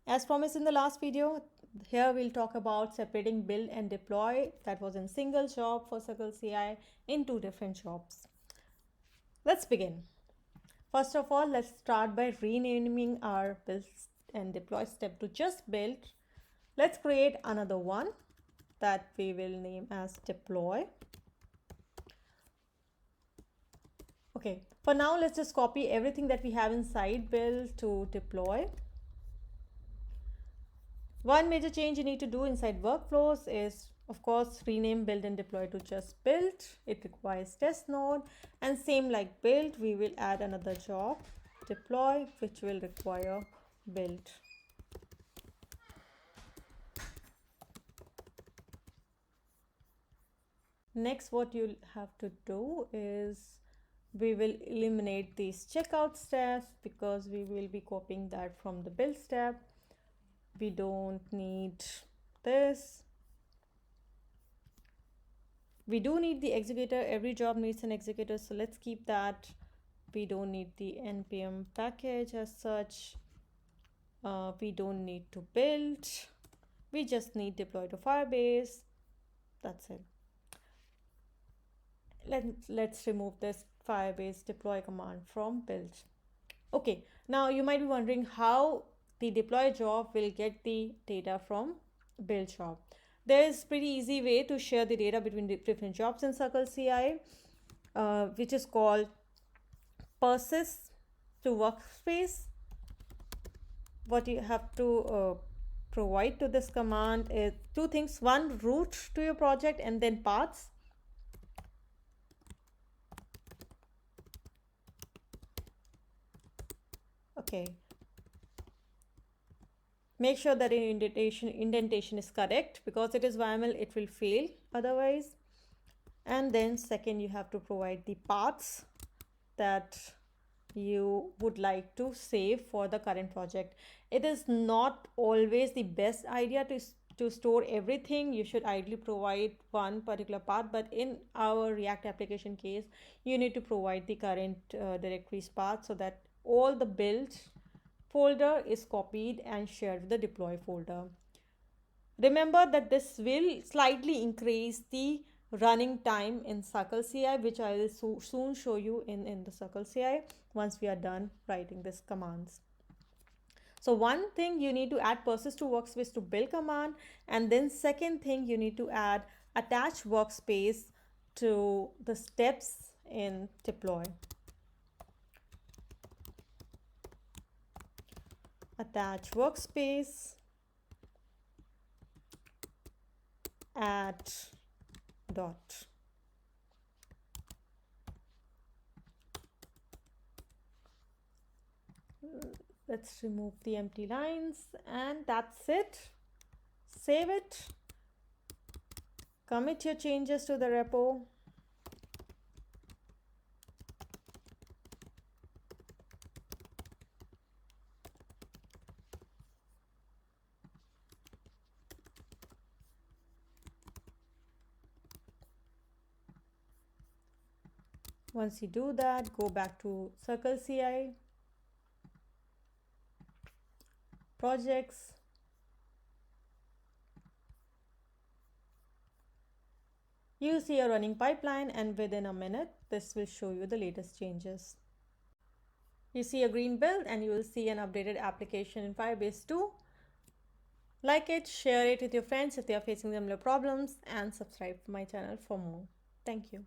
As promised in the last video, here we'll talk about separating build and deploy that was in single job for circleci in two different jobs. Let's begin. First of all, let's start by renaming our build and deploy step to just build. Let's create another one that we will name as deploy. Okay, for now, let's just copy everything that we have inside build to deploy. One major change you need to do inside workflows is, of course, rename build and deploy to just build. It requires test node, and same like build, we will add another job, deploy, which will require build. Next, what you'll have to do is we will eliminate these checkout steps because we will be copying that from the build step. We don't need this. We do need the executor. Every job needs an executor, so let's keep that. We don't need the npm package as such. We don't need to build. We just need deploy to Firebase. That's it. Let's remove this Firebase deploy command from build. Okay, now you might be wondering how the deploy job will get the data from build job. There is pretty easy way to share the data between different jobs in circleci, which is called persist to workspace. What you have to provide to this command is two things: one, root to your project, and then paths. Okay. Make sure that indentation is correct, because it is YAML, it will fail otherwise. And then second, you have to provide the paths that you would like to save for the current project. It is not always the best idea to store everything. You should ideally provide one particular path, but in our React application case, you need to provide the current directories path so that all the build folder is copied and shared with the deploy folder. Remember that this will slightly increase the running time in circleci, which I will soon show you in the circleci once we are done writing these commands. So one thing, you need to add persist to workspace to build command, and then second thing, you need to add attach workspace to the steps in deploy. Attach workspace, add dot. Let's remove the empty lines, and that's it. Save it. Commit your changes to the repo. Once you do that, go back to circleci, projects, you see a running pipeline, and within a minute, this will show you the latest changes. You see a green build, and you will see an updated application in Firebase-tools. Like it, share it with your friends if they are facing similar problems, and subscribe to my channel for more. Thank you.